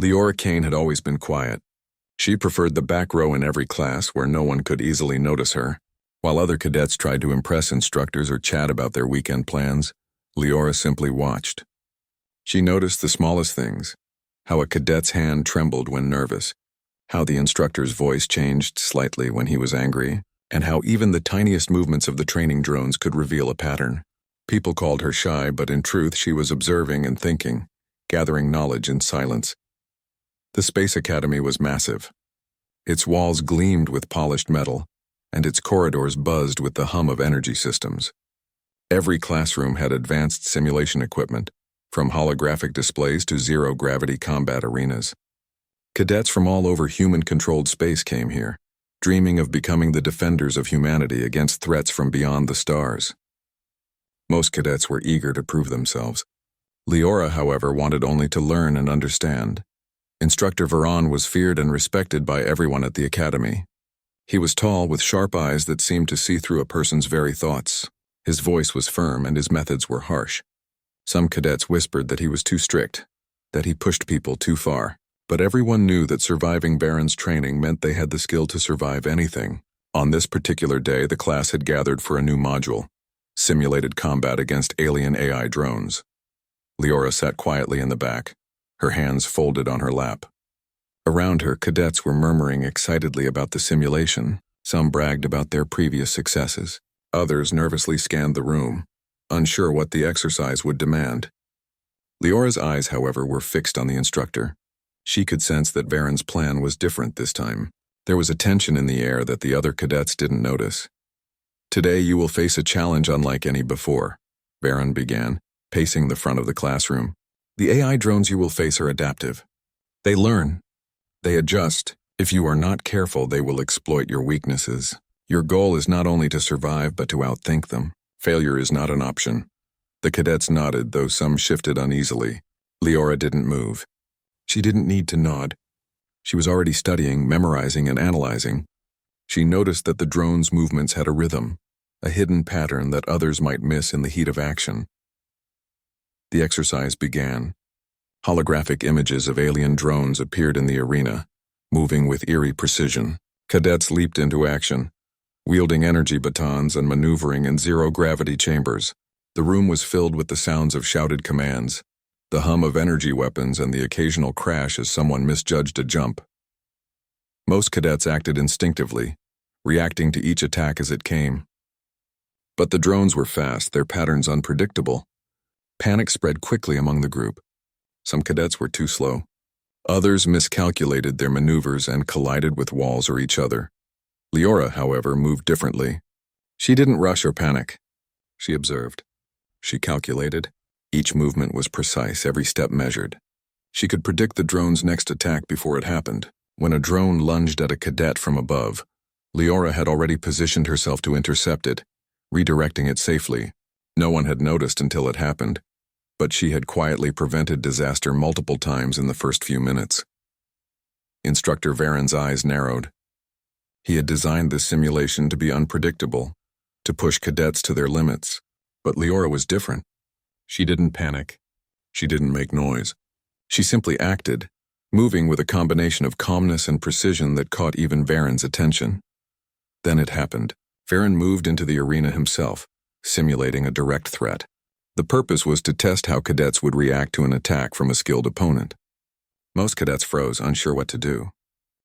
Leora Kane had always been quiet. She preferred the back row in every class where no one could easily notice her. While other cadets tried to impress instructors or chat about their weekend plans, Leora simply watched. She noticed the smallest things, how a cadet's hand trembled when nervous, how the instructor's voice changed slightly when he was angry, and how even the tiniest movements of the training drones could reveal a pattern. People called her shy, but in truth she was observing and thinking, gathering knowledge in silence. The Space Academy was massive. Its walls gleamed with polished metal, and its corridors buzzed with the hum of energy systems. Every classroom had advanced simulation equipment, from holographic displays to zero-gravity combat arenas. Cadets from all over human-controlled space came here, dreaming of becoming the defenders of humanity against threats from beyond the stars. Most cadets were eager to prove themselves. Leora, however, wanted only to learn and understand. Instructor Veron was feared and respected by everyone at the academy. He was tall, with sharp eyes that seemed to see through a person's very thoughts. His voice was firm and his methods were harsh. Some cadets whispered that he was too strict, that he pushed people too far. But everyone knew that surviving Baron's training meant they had the skill to survive anything. On this particular day, the class had gathered for a new module, simulated combat against alien AI drones. Leora sat quietly in the back, her hands folded on her lap. Around her, cadets were murmuring excitedly about the simulation. Some bragged about their previous successes. Others nervously scanned the room, unsure what the exercise would demand. Leora's eyes, however, were fixed on the instructor. She could sense that Varen's plan was different this time. There was a tension in the air that the other cadets didn't notice. "Today you will face a challenge unlike any before," Varen began, pacing the front of the classroom. "The AI drones you will face are adaptive. They learn. They adjust. If you are not careful, they will exploit your weaknesses. Your goal is not only to survive, but to outthink them. Failure is not an option." The cadets nodded, though some shifted uneasily. Leora didn't move. She didn't need to nod. She was already studying, memorizing, and analyzing. She noticed that the drone's movements had a rhythm, a hidden pattern that others might miss in the heat of action. The exercise began. Holographic images of alien drones appeared in the arena, moving with eerie precision. Cadets leaped into action, wielding energy batons and maneuvering in zero-gravity chambers. The room was filled with the sounds of shouted commands, the hum of energy weapons, and the occasional crash as someone misjudged a jump. Most cadets acted instinctively, reacting to each attack as it came. But the drones were fast, their patterns unpredictable. Panic spread quickly among the group. Some cadets were too slow. Others miscalculated their maneuvers and collided with walls or each other. Leora, however, moved differently. She didn't rush or panic. She observed. She calculated. Each movement was precise, every step measured. She could predict the drone's next attack before it happened. When a drone lunged at a cadet from above, Leora had already positioned herself to intercept it, redirecting it safely. No one had noticed until it happened, but she had quietly prevented disaster multiple times in the first few minutes. Instructor Varen's eyes narrowed. He had designed this simulation to be unpredictable, to push cadets to their limits. But Leora was different. She didn't panic. She didn't make noise. She simply acted, moving with a combination of calmness and precision that caught even Varen's attention. Then it happened. Varen moved into the arena himself, simulating a direct threat. The purpose was to test how cadets would react to an attack from a skilled opponent. Most cadets froze, unsure what to do.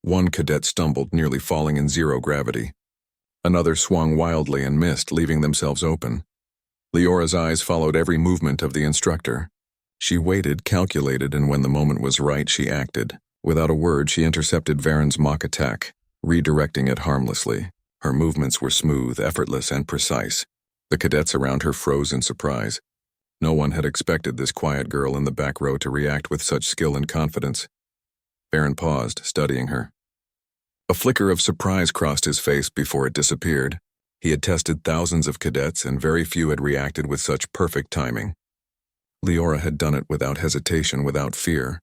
One cadet stumbled, nearly falling in zero gravity. Another swung wildly and missed, leaving themselves open. Leora's eyes followed every movement of the instructor. She waited, calculated, and when the moment was right, she acted. Without a word, she intercepted Varen's mock attack, redirecting it harmlessly. Her movements were smooth, effortless, and precise. The cadets around her froze in surprise. No one had expected this quiet girl in the back row to react with such skill and confidence. Varen paused, studying her. A flicker of surprise crossed his face before it disappeared. He had tested thousands of cadets, and very few had reacted with such perfect timing. Leora had done it without hesitation, without fear.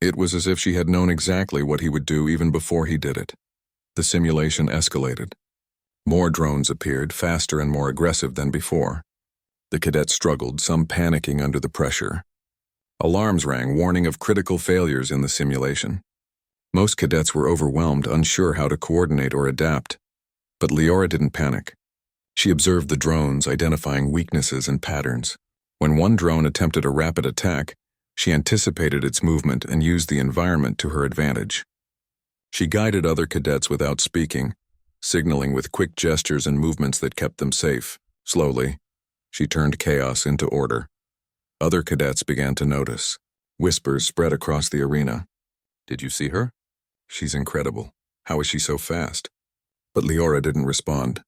It was as if she had known exactly what he would do even before he did it. The simulation escalated. More drones appeared, faster and more aggressive than before. The cadets struggled, some panicking under the pressure. Alarms rang, warning of critical failures in the simulation. Most cadets were overwhelmed, unsure how to coordinate or adapt. But Leora didn't panic. She observed the drones, identifying weaknesses and patterns. When one drone attempted a rapid attack, she anticipated its movement and used the environment to her advantage. She guided other cadets without speaking, signaling with quick gestures and movements that kept them safe. Slowly, she turned chaos into order. Other cadets began to notice. Whispers spread across the arena. "Did you see her? She's incredible. How is she so fast?" But Leora didn't respond.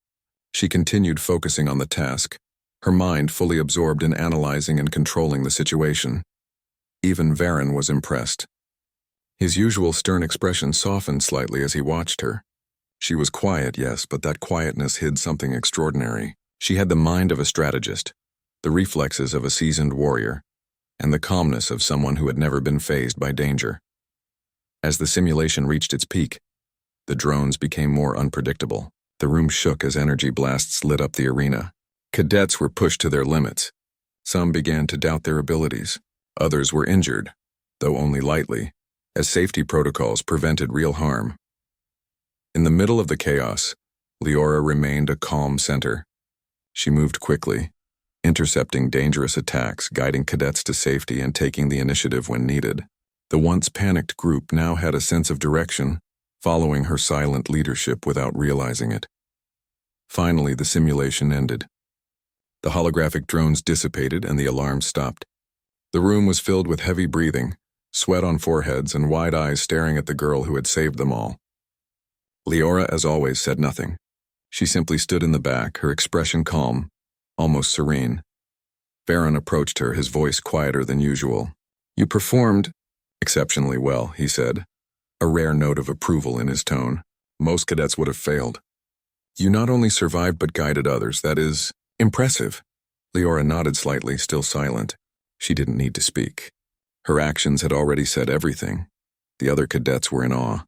She continued focusing on the task, her mind fully absorbed in analyzing and controlling the situation. Even Varen was impressed. His usual stern expression softened slightly as he watched her. She was quiet, yes, but that quietness hid something extraordinary. She had the mind of a strategist, the reflexes of a seasoned warrior, and the calmness of someone who had never been fazed by danger. As the simulation reached its peak, the drones became more unpredictable. The room shook as energy blasts lit up the arena. Cadets were pushed to their limits. Some began to doubt their abilities. Others were injured, though only lightly, as safety protocols prevented real harm. In the middle of the chaos, Leora remained a calm center. She moved quickly, intercepting dangerous attacks, guiding cadets to safety and taking the initiative when needed. The once panicked group now had a sense of direction, following her silent leadership without realizing it. Finally, the simulation ended. The holographic drones dissipated and the alarm stopped. The room was filled with heavy breathing, sweat on foreheads, and wide eyes staring at the girl who had saved them all. Leora, as always, said nothing. She simply stood in the back, her expression calm, almost serene. Varen approached her, his voice quieter than usual. "You performed exceptionally well," he said, a rare note of approval in his tone. "Most cadets would have failed. You not only survived but guided others. That is impressive." Leora nodded slightly, still silent. She didn't need to speak. Her actions had already said everything. The other cadets were in awe.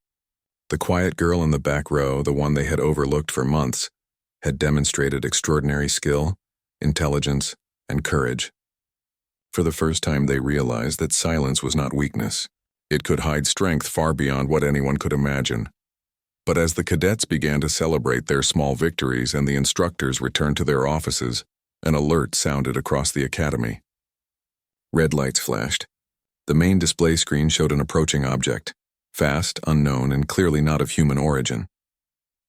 The quiet girl in the back row, the one they had overlooked for months, had demonstrated extraordinary skill, intelligence, and courage. For the first time, they realized that silence was not weakness. It could hide strength far beyond what anyone could imagine. But as the cadets began to celebrate their small victories and the instructors returned to their offices, an alert sounded across the academy. Red lights flashed. The main display screen showed an approaching object, fast, unknown, and clearly not of human origin.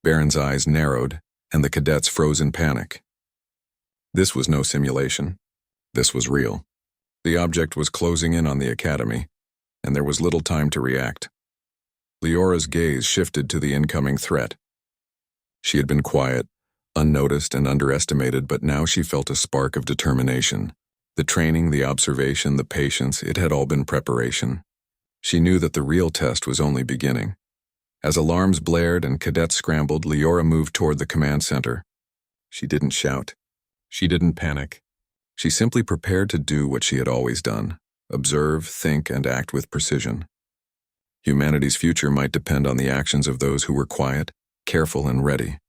Varen's eyes narrowed, and the cadets froze in panic. This was no simulation. This was real. The object was closing in on the academy, and there was little time to react. Leora's gaze shifted to the incoming threat. She had been quiet, unnoticed, and underestimated, but now she felt a spark of determination. The training, the observation, the patience, it had all been preparation. She knew that the real test was only beginning. As alarms blared and cadets scrambled, Leora moved toward the command center. She didn't shout. She didn't panic. She simply prepared to do what she had always done: observe, think, and act with precision. Humanity's future might depend on the actions of those who were quiet, careful, and ready.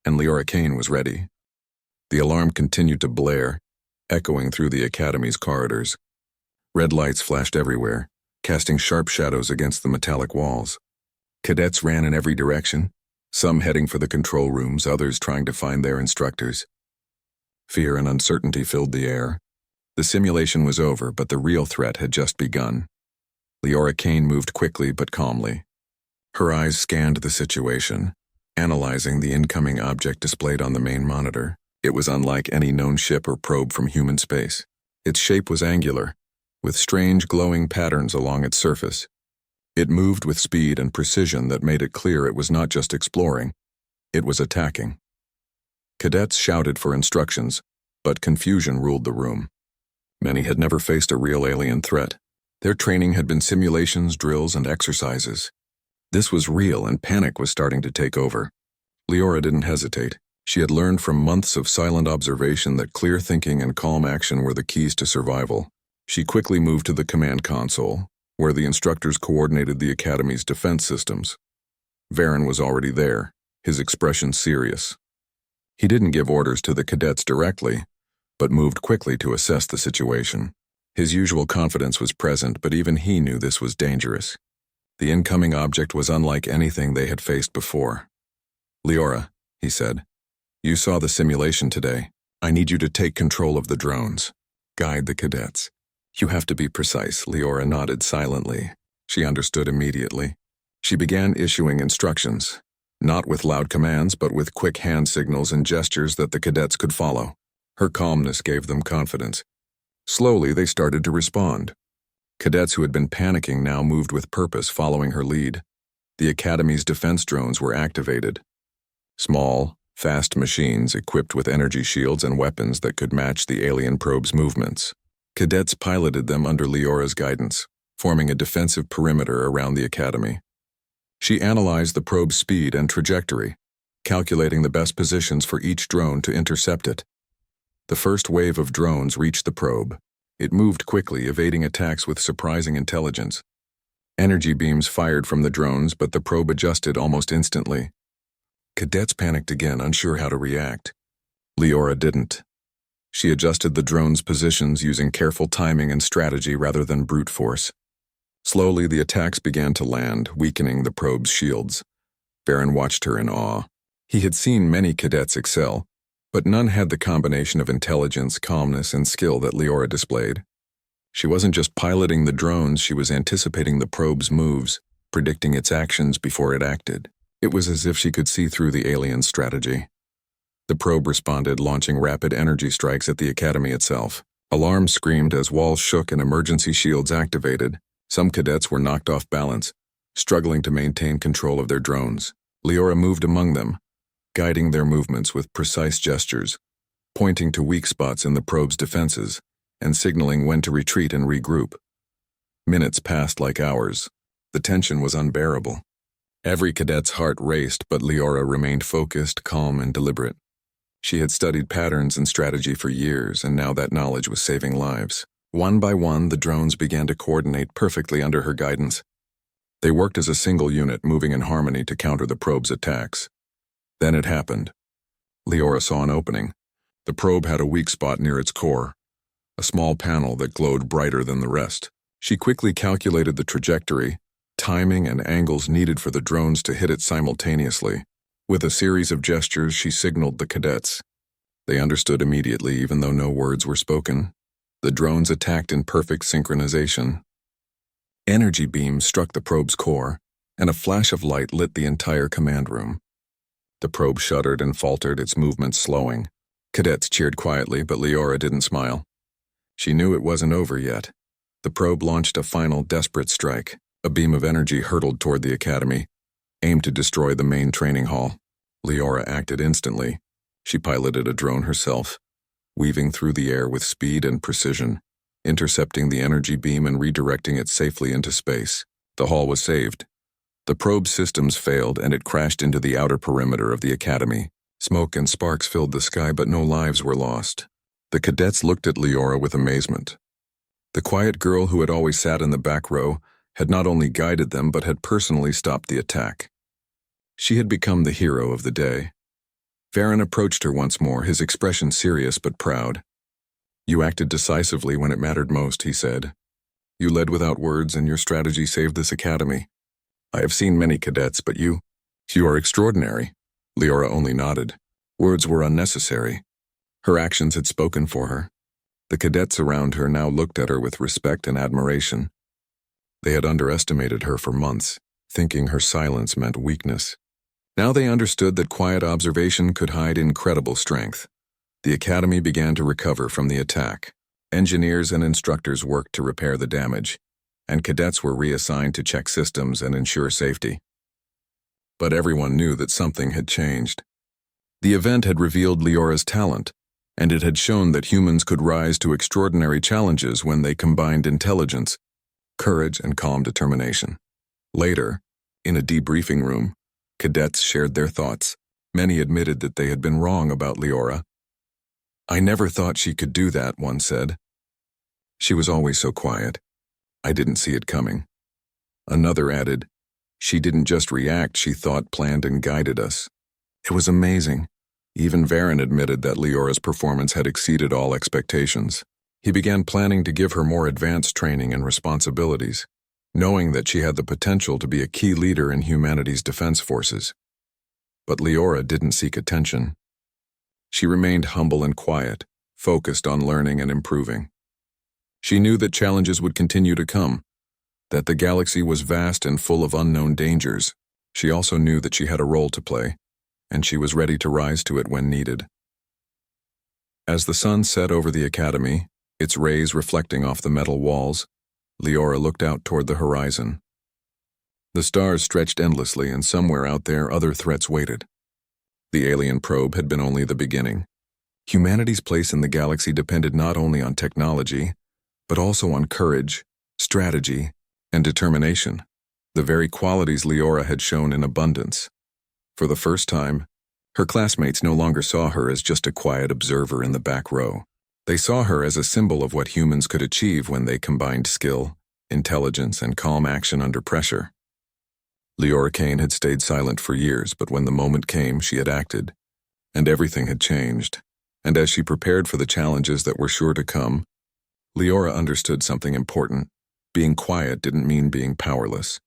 And Leora Kane was ready. The alarm continued to blare, echoing through the academy's corridors. Red lights flashed everywhere, casting sharp shadows against the metallic walls. Cadets ran in every direction, some heading for the control rooms, others trying to find their instructors. Fear and uncertainty filled the air. The simulation was over, but the real threat had just begun. Leora Kane moved quickly but calmly. Her eyes scanned the situation, analyzing the incoming object displayed on the main monitor. It was unlike any known ship or probe from human space. Its shape was angular, with strange glowing patterns along its surface. It moved with speed and precision that made it clear it was not just exploring, it was attacking. Cadets shouted for instructions, but confusion ruled the room. Many had never faced a real alien threat. Their training had been simulations, drills, and exercises. This was real, and panic was starting to take over. Leora didn't hesitate. She had learned from months of silent observation that clear thinking and calm action were the keys to survival. She quickly moved to the command console, where the instructors coordinated the academy's defense systems. Varen was already there, his expression serious. He didn't give orders to the cadets directly, but moved quickly to assess the situation. His usual confidence was present, but even he knew this was dangerous. The incoming object was unlike anything they had faced before. "Leora," he said, "you saw the simulation today. I need you to take control of the drones. Guide the cadets." "You have to be precise," Leora nodded silently. She understood immediately. She began issuing instructions, not with loud commands, but with quick hand signals and gestures that the cadets could follow. Her calmness gave them confidence. Slowly, they started to respond. Cadets who had been panicking now moved with purpose, following her lead. The Academy's defense drones were activated. Small, fast machines equipped with energy shields and weapons that could match the alien probe's movements. Cadets piloted them under Leora's guidance, forming a defensive perimeter around the Academy. She analyzed the probe's speed and trajectory, calculating the best positions for each drone to intercept it. The first wave of drones reached the probe. It moved quickly, evading attacks with surprising intelligence. Energy beams fired from the drones, but the probe adjusted almost instantly. Cadets panicked again, unsure how to react. Leora didn't. She adjusted the drones' positions using careful timing and strategy rather than brute force. Slowly, the attacks began to land, weakening the probe's shields. Baron watched her in awe. He had seen many cadets excel, but none had the combination of intelligence, calmness, and skill that Leora displayed. She wasn't just piloting the drones, she was anticipating the probe's moves, predicting its actions before it acted. It was as if she could see through the alien strategy. The probe responded, launching rapid energy strikes at the Academy itself. Alarms screamed as walls shook and emergency shields activated. Some cadets were knocked off balance, struggling to maintain control of their drones. Leora moved among them, guiding their movements with precise gestures, pointing to weak spots in the probe's defenses, and signaling when to retreat and regroup. Minutes passed like hours. The tension was unbearable. Every cadet's heart raced, but Leora remained focused, calm, and deliberate. She had studied patterns and strategy for years, and now that knowledge was saving lives. One by one, the drones began to coordinate perfectly under her guidance. They worked as a single unit, moving in harmony to counter the probe's attacks. Then it happened. Leora saw an opening. The probe had a weak spot near its core, a small panel that glowed brighter than the rest. She quickly calculated the trajectory, timing, and angles needed for the drones to hit it simultaneously. With a series of gestures, she signaled the cadets. They understood immediately, even though no words were spoken. The drones attacked in perfect synchronization. Energy beams struck the probe's core, and a flash of light lit the entire command room. The probe shuddered and faltered, its movements slowing. Cadets cheered quietly, but Leora didn't smile. She knew it wasn't over yet. The probe launched a final desperate strike. A beam of energy hurtled toward the Academy, aimed to destroy the main training hall. Leora acted instantly. She piloted a drone herself, weaving through the air with speed and precision, intercepting the energy beam and redirecting it safely into space. The hall was saved. The probe's systems failed, and it crashed into the outer perimeter of the Academy. Smoke and sparks filled the sky, but no lives were lost. The cadets looked at Leora with amazement. The quiet girl who had always sat in the back row had not only guided them, but had personally stopped the attack. She had become the hero of the day. Varen approached her once more, his expression serious but proud. "You acted decisively when it mattered most," he said. "You led without words, and your strategy saved this Academy. I have seen many cadets, but you are extraordinary." Leora only nodded. Words were unnecessary. Her actions had spoken for her. The cadets around her now looked at her with respect and admiration. They had underestimated her for months, thinking her silence meant weakness. Now they understood that quiet observation could hide incredible strength. The Academy began to recover from the attack. Engineers and instructors worked to repair the damage, and cadets were reassigned to check systems and ensure safety. But everyone knew that something had changed. The event had revealed Leora's talent, and it had shown that humans could rise to extraordinary challenges when they combined intelligence, courage, and calm determination. Later, in a debriefing room, cadets shared their thoughts. Many admitted that they had been wrong about Leora. "I never thought she could do that," one said. "She was always so quiet. I didn't see it coming." Another added, "She didn't just react, she thought, planned, and guided us. It was amazing." Even Varen admitted that Leora's performance had exceeded all expectations. He began planning to give her more advanced training and responsibilities, knowing that she had the potential to be a key leader in humanity's defense forces. But Leora didn't seek attention. She remained humble and quiet, focused on learning and improving. She knew that challenges would continue to come, that the galaxy was vast and full of unknown dangers. She also knew that she had a role to play, and she was ready to rise to it when needed. As the sun set over the academy, its rays reflecting off the metal walls, Leora looked out toward the horizon. The stars stretched endlessly, and somewhere out there other threats waited. The alien probe had been only the beginning. Humanity's place in the galaxy depended not only on technology, but also on courage, strategy, and determination, the very qualities Leora had shown in abundance. For the first time, her classmates no longer saw her as just a quiet observer in the back row. They saw her as a symbol of what humans could achieve when they combined skill, intelligence, and calm action under pressure. Leora Kane had stayed silent for years, but when the moment came, she had acted, and everything had changed. And as she prepared for the challenges that were sure to come, Leora understood something important. Being quiet didn't mean being powerless.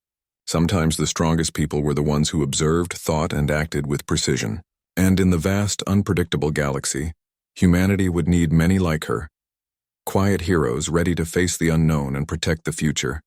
Sometimes the strongest people were the ones who observed, thought, and acted with precision. And in the vast, unpredictable galaxy, humanity would need many like her. Quiet heroes ready to face the unknown and protect the future.